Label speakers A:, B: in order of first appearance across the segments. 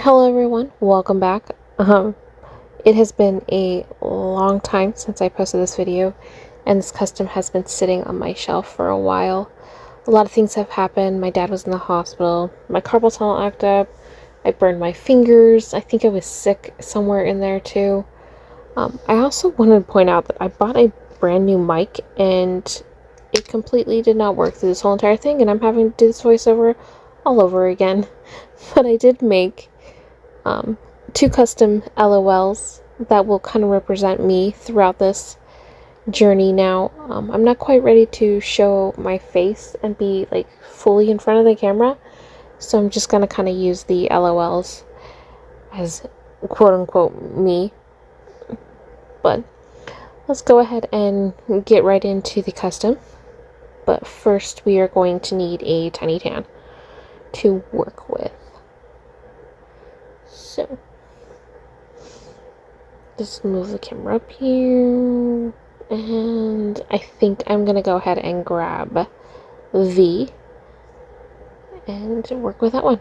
A: Hello everyone, welcome back. It has been a long time since I posted this video, and this custom has been sitting on my shelf for a while. A lot of things have happened. My dad was in the hospital, my carpal tunnel acted up, I burned my fingers, I think I was sick somewhere in there too. I also wanted to point out that I bought a brand new mic and it completely did not work through this whole entire thing, and I'm having to do this voiceover all over again. But I did make two custom LOLs that will kind of represent me throughout this journey now. I'm not quite ready to show my face and be like fully in front of the camera, so I'm just gonna kind of use the LOLs as quote-unquote me. But let's go ahead and get right into the custom. But first we are going to need a tiny tan to work with. So just move the camera up here, and I think I'm gonna go ahead and grab V and work with that one.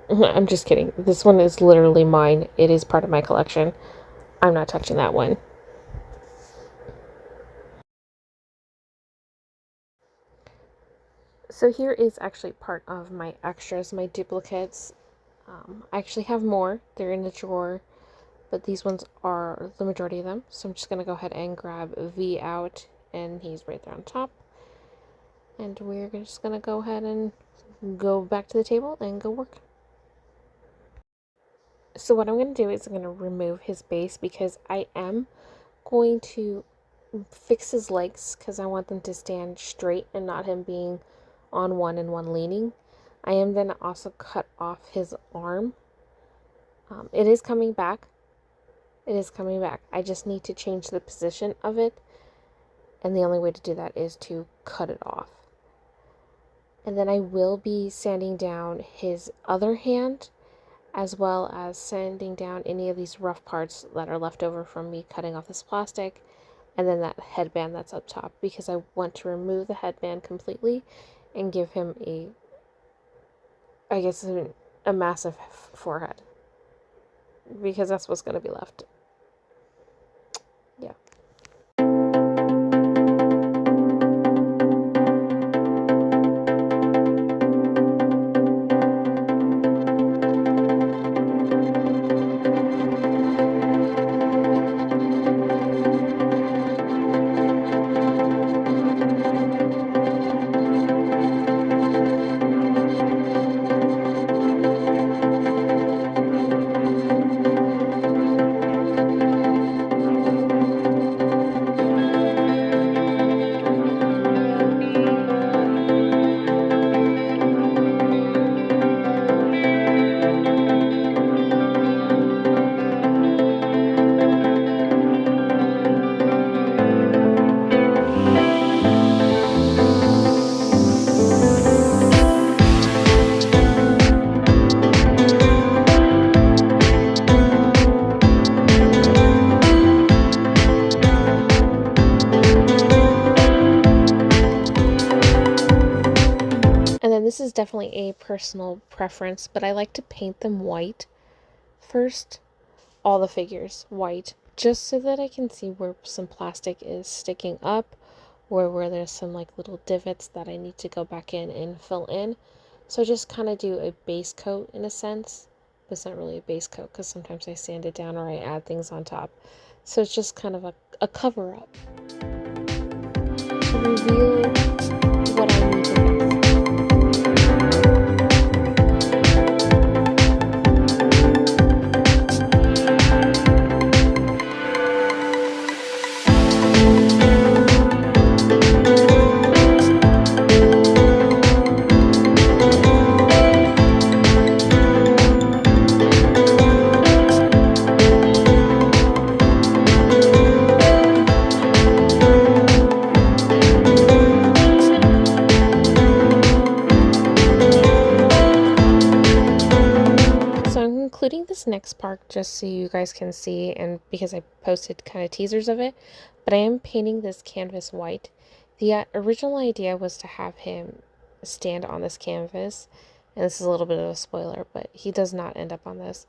A: I'm just kidding. This one is literally mine. It is part of my collection. I'm not touching that one. So here is actually part of my extras, my duplicates. I actually have more. They're in the drawer, but these ones are the majority of them. So I'm just going to go ahead and grab V out, and he's right there on top. And we're just going to go ahead and go back to the table and go work. So what I'm going to do is I'm going to remove his base because I am going to fix his legs because I want them to stand straight and not him being on one and one leaning. I am then also cut off his arm. It is coming back. It is coming back. I just need to change the position of it, and the only way to do that is to cut it off. And then I will be sanding down his other hand, as well as sanding down any of these rough parts that are left over from me cutting off this plastic, and then that headband that's up top, because I want to remove the headband completely and give him a massive forehead, because that's what's going to be left. Yeah. This is definitely a personal preference, but I like to paint them white first. All the figures white, just so that I can see where some plastic is sticking up, or where there's some like little divots that I need to go back in and fill in. So just kind of do a base coat in a sense, but it's not really a base coat because sometimes I sand it down or I add things on top. So it's just kind of a cover up to reveal what I need to fix. Including this next part just so you guys can see, and because I posted kind of teasers of it, but I am painting this canvas white. The original idea was to have him stand on this canvas, And this is a little bit of a spoiler, but he does not end up on this.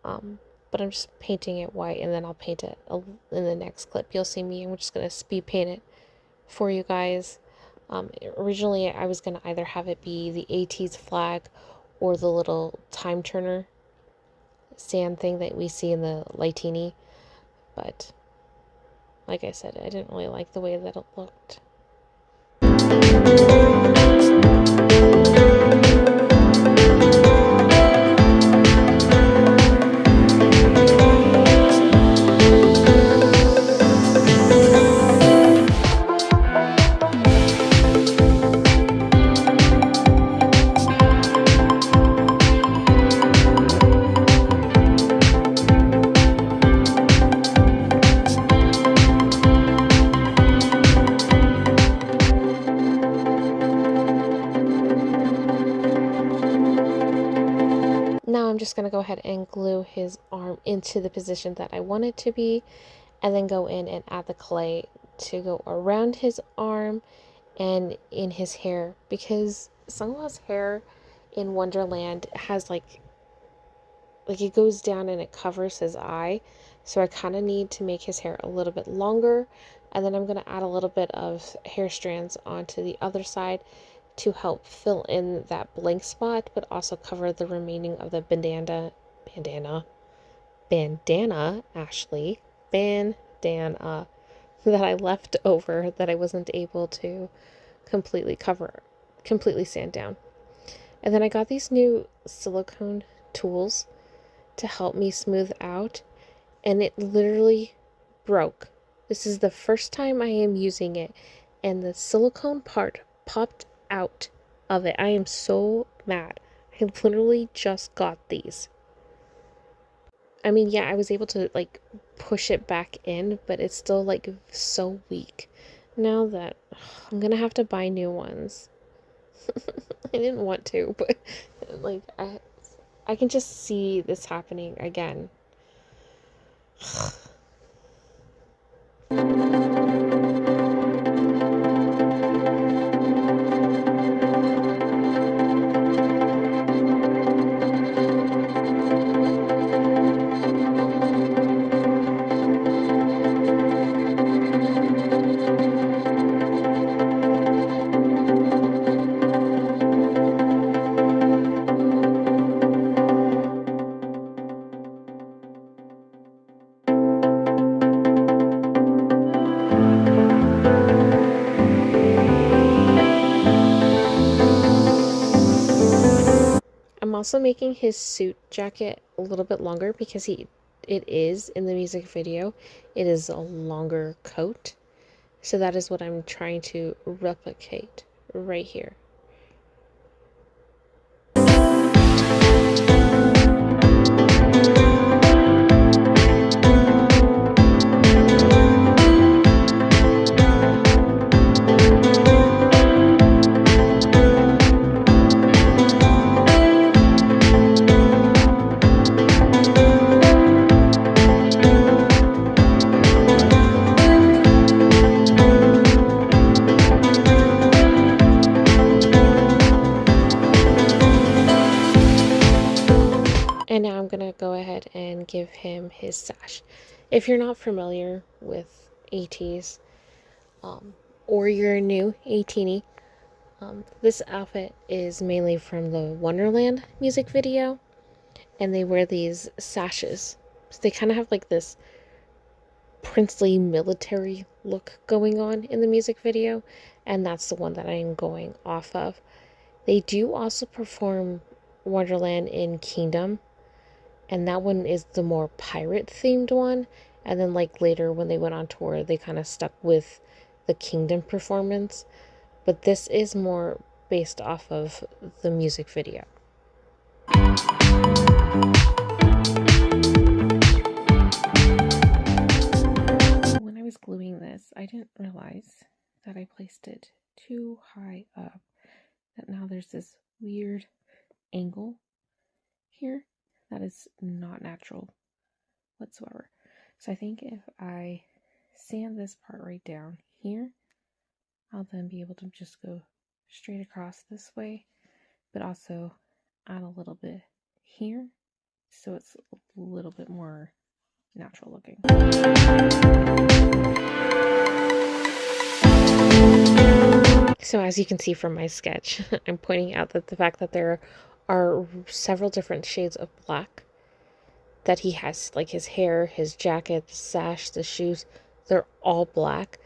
A: But I'm just painting it white, and then I'll paint it in the next clip. You'll see me. I'm just going to speed paint it for you guys. Originally, I was going to either have it be the ATEEZ'S flag or the little time turner sand thing that we see in the Atiny. But like I said, I didn't really like the way that it looked. Now I'm just going to go ahead and glue his arm into the position that I want it to be, and then go in and add the clay to go around his arm and in his hair, because Seonghwa's hair in Wonderland has like it goes down and it covers his eye, so I kind of need to make his hair a little bit longer, and then I'm going to add a little bit of hair strands onto the other side to help fill in that blank spot, but also cover the remaining of the bandana, Ashley, bandana that I left over that I wasn't able to completely sand down. And then I got these new silicone tools to help me smooth out, and it literally broke. This is the first time I am using it, and the silicone part popped out of it. I am so mad. I literally just got these. I mean, yeah, I was able to like push it back in, but it's still like so weak. Now that I'm gonna have to buy new ones. I didn't want to, but like I can just see this happening again. I'm also making his suit jacket a little bit longer because it is in the music video. It is a longer coat. So that is what I'm trying to replicate right here. And now I'm going to go ahead and give him his sash. If you're not familiar with ATEEZ'S, or you're new Atiny, this outfit is mainly from the Wonderland music video, and they wear these sashes. So they kind of have like this princely military look going on in the music video, and that's the one that I'm going off of. They do also perform Wonderland in Kingdom, and that one is the more pirate themed one. And then like later when they went on tour, they kind of stuck with the Kingdom performance, but this is more based off of the music video. When I was gluing this, I didn't realize that I placed it too high up, that now there's this weird angle here that is not natural whatsoever. So I think if I sand this part right down here, I'll then be able to just go straight across this way, but also add a little bit here so it's a little bit more natural looking. So as you can see from my sketch, I'm pointing out that the fact that there are several different shades of black that he has, like his hair, his jacket, the sash, the shoes, they're all black,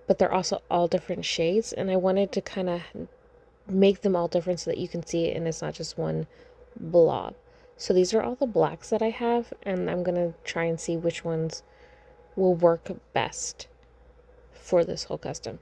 A: but they're also all different shades, and I wanted to kind of make them all different so that you can see it and it's not just one blob. So these are all the blacks that I have, and I'm going to try and see which ones will work best for this whole custom.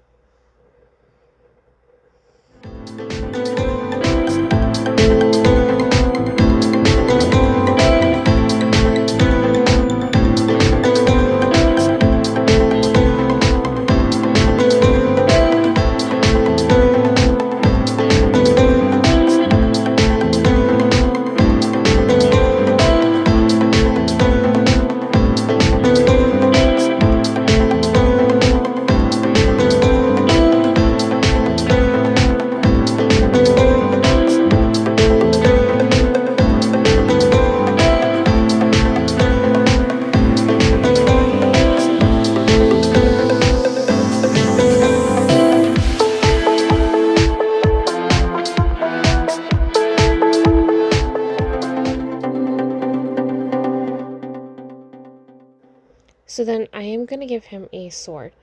A: So then I am going to give him a sword.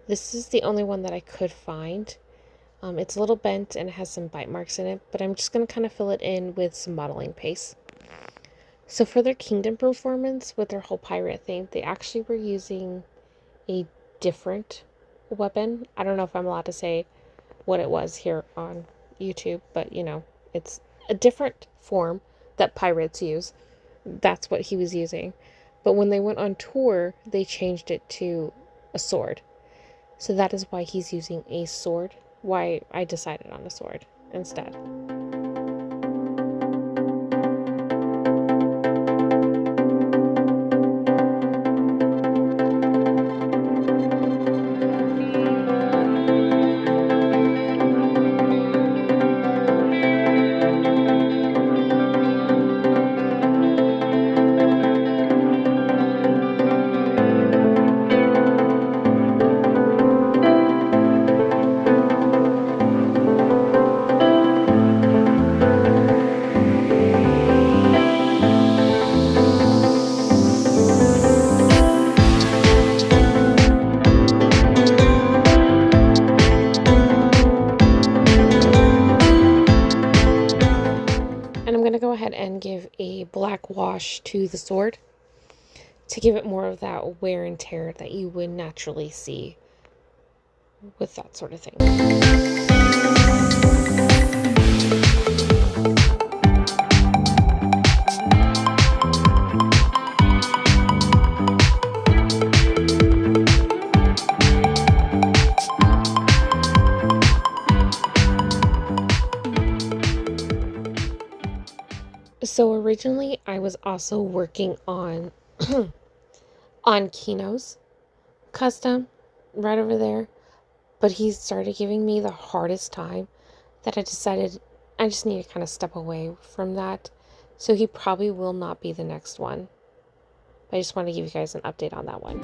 A: This is the only one that I could find. It's a little bent and it has some bite marks in it, but I'm just going to kind of fill it in with some modeling paste. So for their kingdom performance with their whole pirate thing, they actually were using a different weapon. I don't know if I'm allowed to say what it was here on YouTube, but you know, it's a different form that pirates use. That's what he was using. But when they went on tour, they changed it to a sword. So that is why he's using a sword, why I decided on a sword instead. Go ahead and give a black wash to the sword to give it more of that wear and tear that you would naturally see with that sort of thing. So originally I was also working on on Kino's custom right over there, but he started giving me the hardest time that I decided I just need to kind of step away from that. So he probably will not be the next one. But I just want to give you guys an update on that one.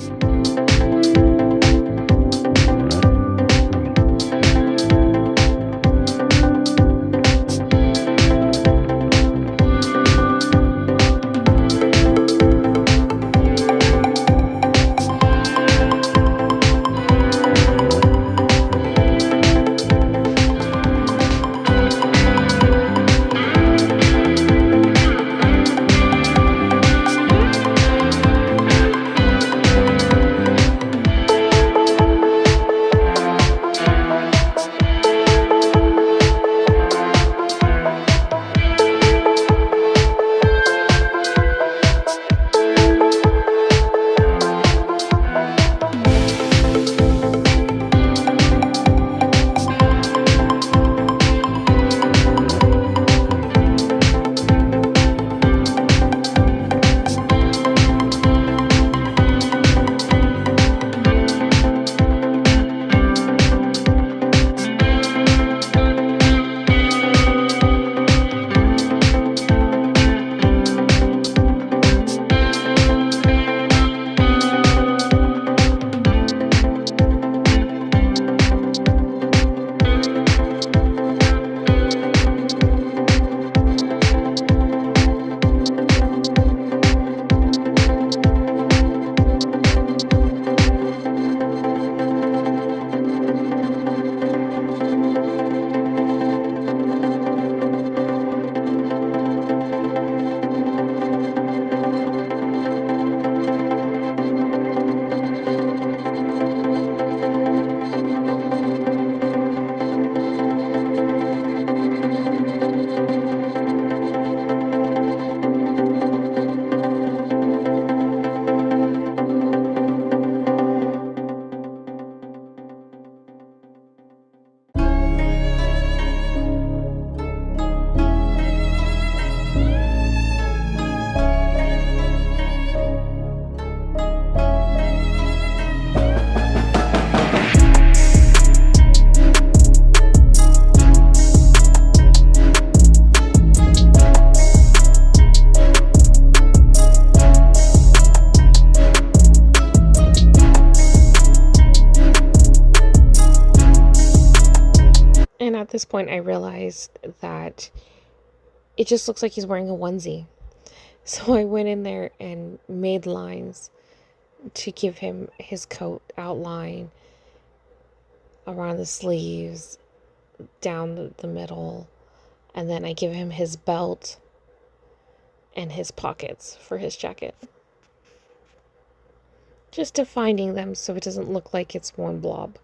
A: at this point, I realized that it just looks like he's wearing a onesie. So I went in there and made lines to give him his coat outline around the sleeves, down the middle, and then I give him his belt and his pockets for his jacket. Just defining them so it doesn't look like it's one blob.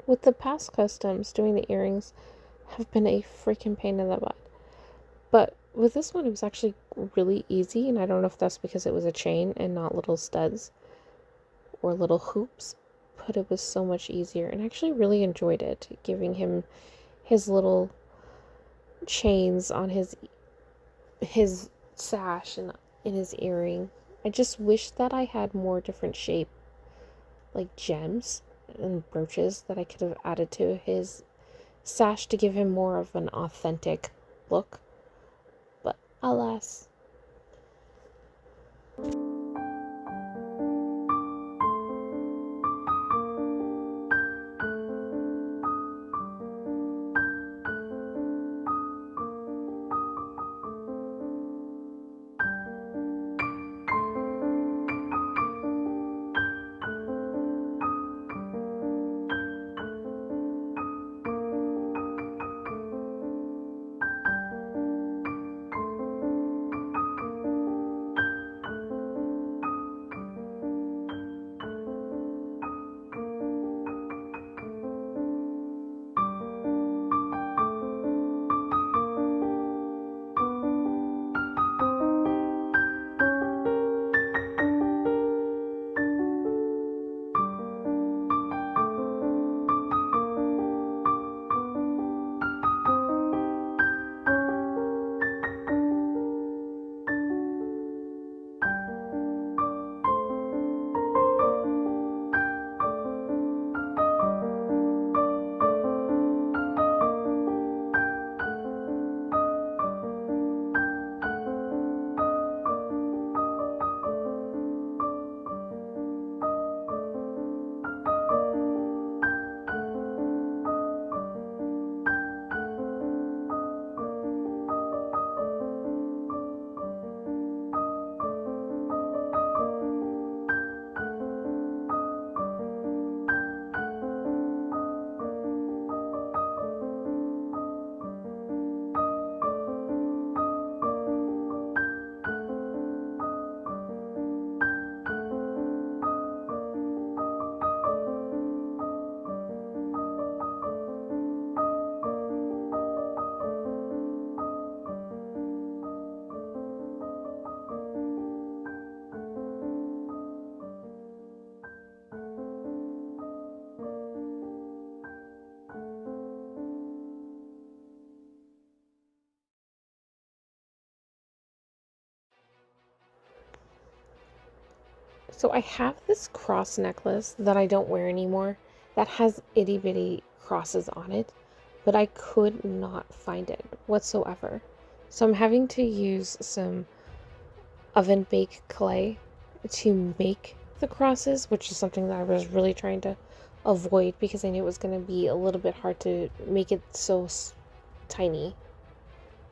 A: With the past customs, doing the earrings have been a freaking pain in the butt. But with this one, it was actually really easy, and I don't know if that's because it was a chain and not little studs or little hoops, but it was so much easier, and I actually really enjoyed it, giving him his little chains on his sash and in his earring. I just wish that I had more different shape, like gems and brooches, that I could have added to his sash to give him more of an authentic look. But alas. So I have this cross necklace that I don't wear anymore that has itty bitty crosses on it, but I could not find it whatsoever. So I'm having to use some oven baked clay to make the crosses, which is something that I was really trying to avoid because I knew it was going to be a little bit hard to make it so tiny.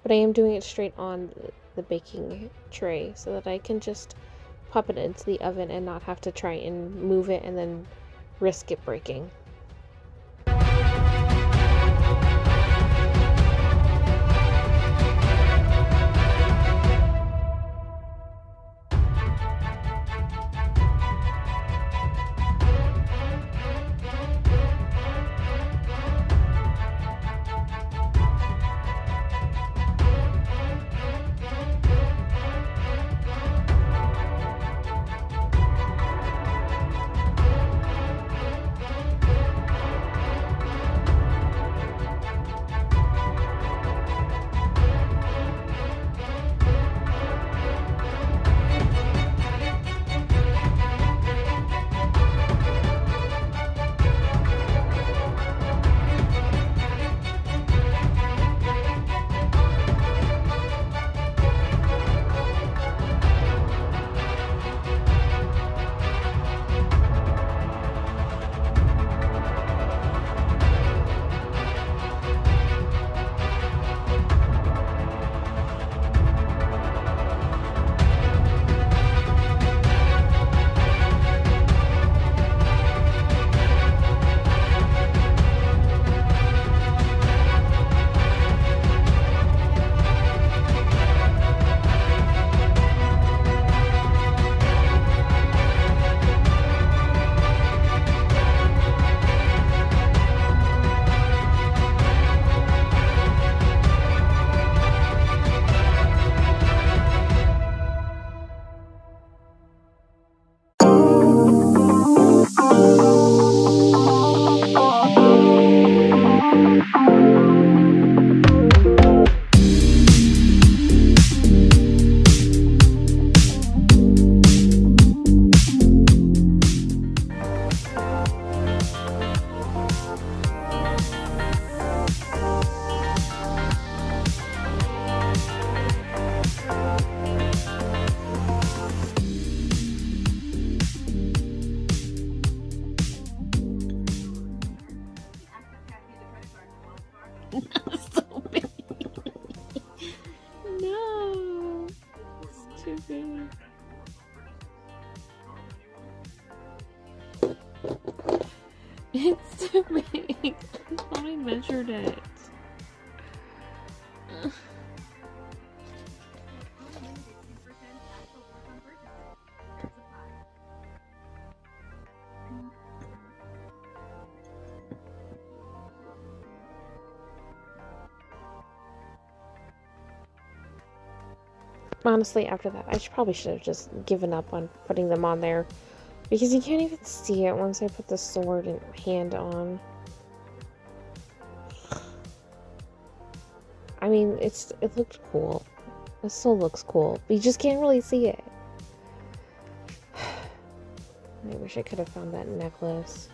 A: But I am doing it straight on the baking tray so that I can just pop it into the oven and not have to try and move it and then risk it breaking. So big. No, it's too big. It's too big. I thought I measured it. Honestly, after that, I probably should have just given up on putting them on there because you can't even see it once I put the sword and hand on. I mean, it looked cool. It still looks cool, but you just can't really see it. I wish I could have found that necklace.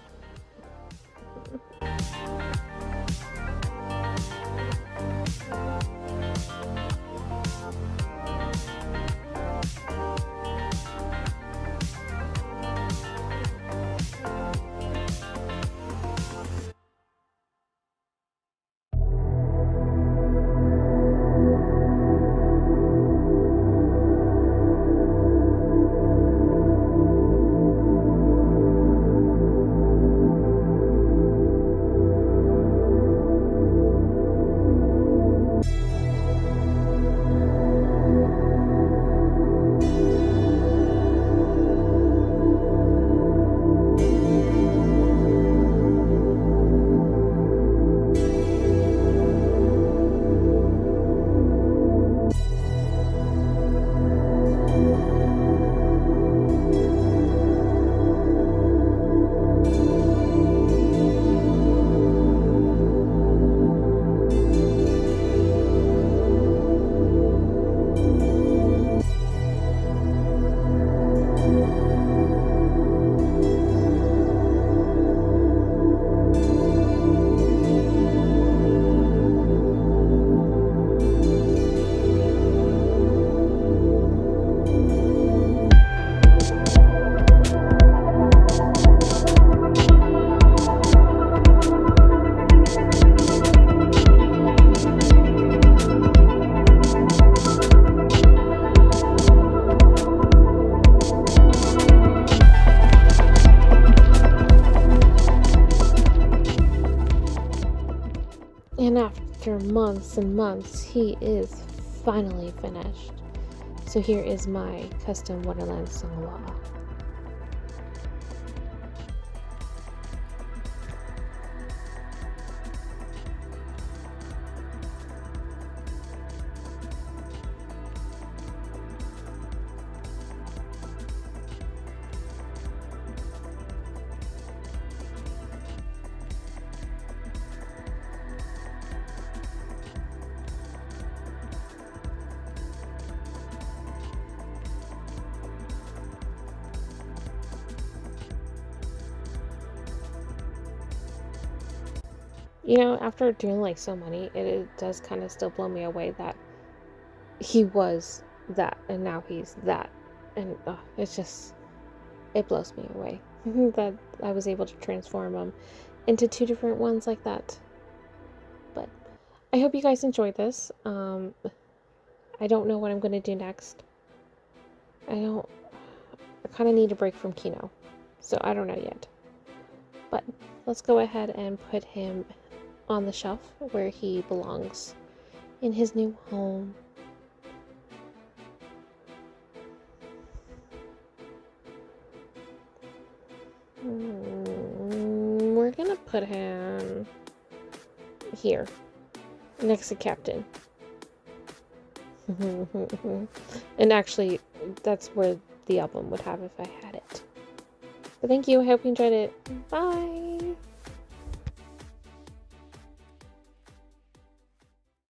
A: after months and months, he is finally finished. So here is my custom Wonderland Seonghwa. You know, after doing like so many, it does kind of still blow me away that he was that and now he's that. And it's just, it blows me away that I was able to transform him into two different ones like that. But I hope you guys enjoyed this. I don't know what I'm going to do next. I kind of need a break from Kino. So I don't know yet. But let's go ahead and put him on the shelf where he belongs in his new home. We're gonna put him here next to Captain. And actually that's where the album would have if I had it. But thank you. I hope you enjoyed it. Bye.